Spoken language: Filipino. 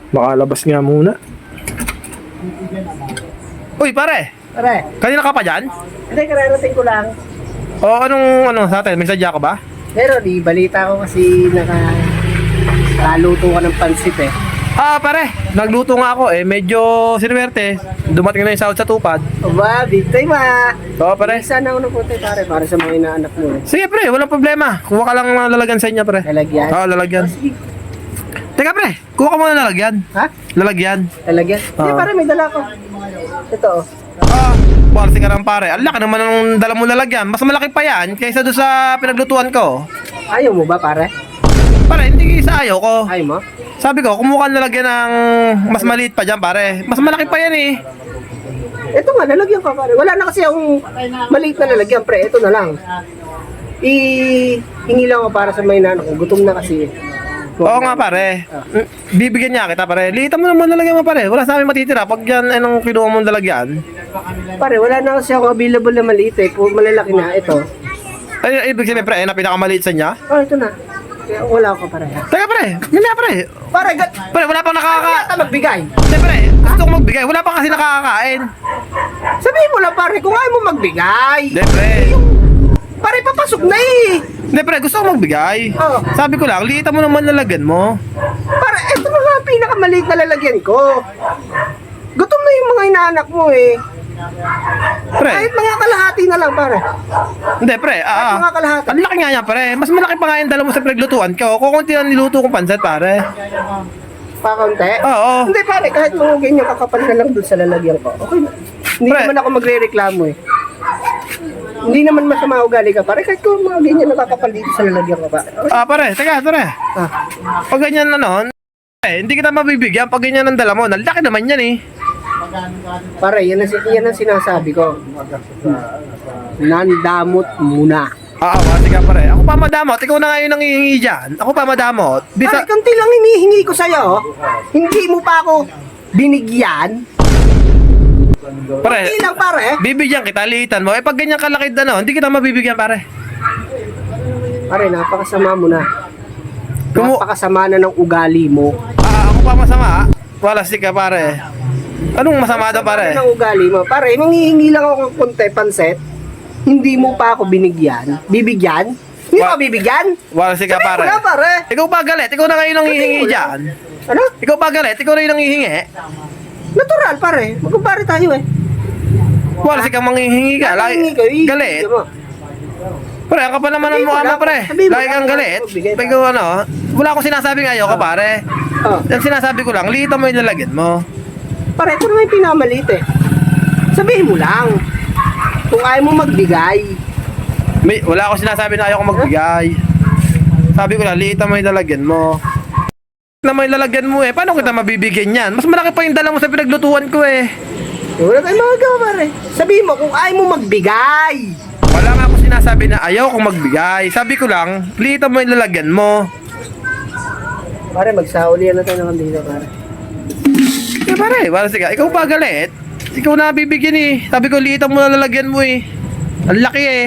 Makalabas nga muna. Uy, pare! Pare, Kanina ka pa dyan? hindi, kararating ko lang. O anong sa atin? May sadya ka ba? Pero di, balita ko kasi nakaluto ka ng pansit eh. Pare, nagluto nga ako eh. Medyo sinuwerte. Dumating na yung sahod sa tupad. Aba, big time ah. Oo, pare. Sana ako napunta pare, para sa mga inaanak mo eh. Sige, pre. Walang problema. Kuha ka lang ng lalagyan sa inyo, pre. Lalagyan? Oo, lalagyan. Oh, sige. Teka, pre. Kuha ka muna ng lalagyan. Ha? Lalagyan. Lalagyan? Hindi, pare, may dala ko. Ito oh. Parsi ka ng pare. Ang laki naman ng dala mo lalagyan. Mas malaki pa yan kaysa doon sa pinaglutuan ko. Ayaw mo ba pare? Pare, hindi sa ayaw ko. Ayaw mo? Sabi ko, kumuha ka lalagyan ng mas maliit pa dyan, pare. Mas malaki pa yan eh. Ito nga, lalagyan ka pare. Wala na kasi akong maliit na lalagyan pre. Ito na lang. Hingi lang ako para sa may inaanak ko. Gutom na kasi. Oo nga, pare. Bibigyan niya kita, pare. Liitan mo naman lalagyan mo, pare. Wala sa amin matitira. Pag yan, anong kinuha mong lalagyan. Pare, wala na kasi ako available na maliit eh. Kung malalaki na, ito. Ay, ibig sabihin, pre, na pinakamaliit sa niya. Oh, ito na. Kaya wala ako pare. Teka, pre. Mamaya, pre. Pare, Pre, wala pang Ata magbigay. Hindi, pre. Gusto ko magbigay. Wala pang kasi nakakakain. Sabihin mo lang pare, kung ayaw mo magbigay. Hindi, pre. Pare, papasok na eh. Hindi, pre. Gusto ko magbigay. Oo. Sabi ko lang, liitan mo naman lalagyan mo. Pare, ito na nga ang pinakamaliit na lalagyan ko. Gutom na yung mga inaanak mo eh. Pre. Kahit mga kalahati na lang pare. Hindi, pre. Kahit mga kalahati. Ang laki nga yan, pre. Mas malaki pa nga yung dala mo sa pinaglutuan ko. Kukunti lang niluto kong pansit, pare. Pakunti? Oo. Hindi pare, kahit mga ganyan kakapal na lang dun sa lalagyan ko. Okay na. Hindi Pre. naman ako magre-reklamo eh. Hindi naman masama ugali ka pare, kahit kung mga ganyan nakakapal dito sa lalagyan ko pa. Okay. Pare. Teka, pare. Ah. Pag ganyan hindi kita mabibigyan pag ganyan ang dala mo. Nalaki naman yan eh. Pare, yan ang sinasabi ko. Nandamot muna. Sige pare. Ako pa madamot. Ikaw na ngayon ang hihingi dyan. Ako pa madamot. Pare, kanti lang hinihingi ko sa'yo. Hindi mo pa ako binigyan. Pare, Kanti lang pare. bibigyan kita, liitan mo. Pag ganyan kalaki hindi kita mabibigyan, pare. Pare, napakasama mo na. Kumu- Napakasama na ng ugali mo. Ako pa masama. Wala ka, pare. Anong masama daw, pare? Ano ng ugali mo? Pare, manghihingi lang ako ng konti panset. Hindi mo pa ako binigyan. Bibigyan? Hindi Wa- mo bibigyan? Wala ka, Sabi pare. mo na, pare. Ikaw pa galit. Ikaw na ngayon ang Sabi hihingi mo na. dyan. Ano? Ikaw pa galit. Ikaw na yun ang hihingi. Natural, pare. Magkumpare tayo eh. Wala ka manghihingi ka. Manghihingi ka, Galit. bibigyan mo. Pare, ang kapal naman ang Sabihin mo mukha mo, lang, pre. sabihin mo Lagi lang, kang galit. bigay pa. Ikaw wala akong sinasabing ayaw ka, pare. Oh. Ang sinasabi ko lang, liitan mo yung lalagyan mo. Pare, ito naman yung pinamalit eh. Sabihin mo lang. Kung ayaw mo magbigay. Wala akong sinasabi na ayaw ko magbigay. Sabi ko lang, liitan mo yung lalagyan mo. Na may lalagyan mo eh. Paano kita mabibigyan yan? Mas malaki pa yung dala mo sa pinaglutuan ko eh. Wala tayong magagawa, pare. Sabihin mo kung ayaw mo magbigay. Wala nga ako sinasabi na ayaw kong magbigay. Sabi ko lang, liitan mo yung lalagyan mo. Pare, magsauli na tayo ng kandila, pare. Eh pare, wala siya. Ikaw pa galit. Ikaw na bibigyan eh. Sabi ko, liitan mo na lalagyan mo eh. Ang laki eh.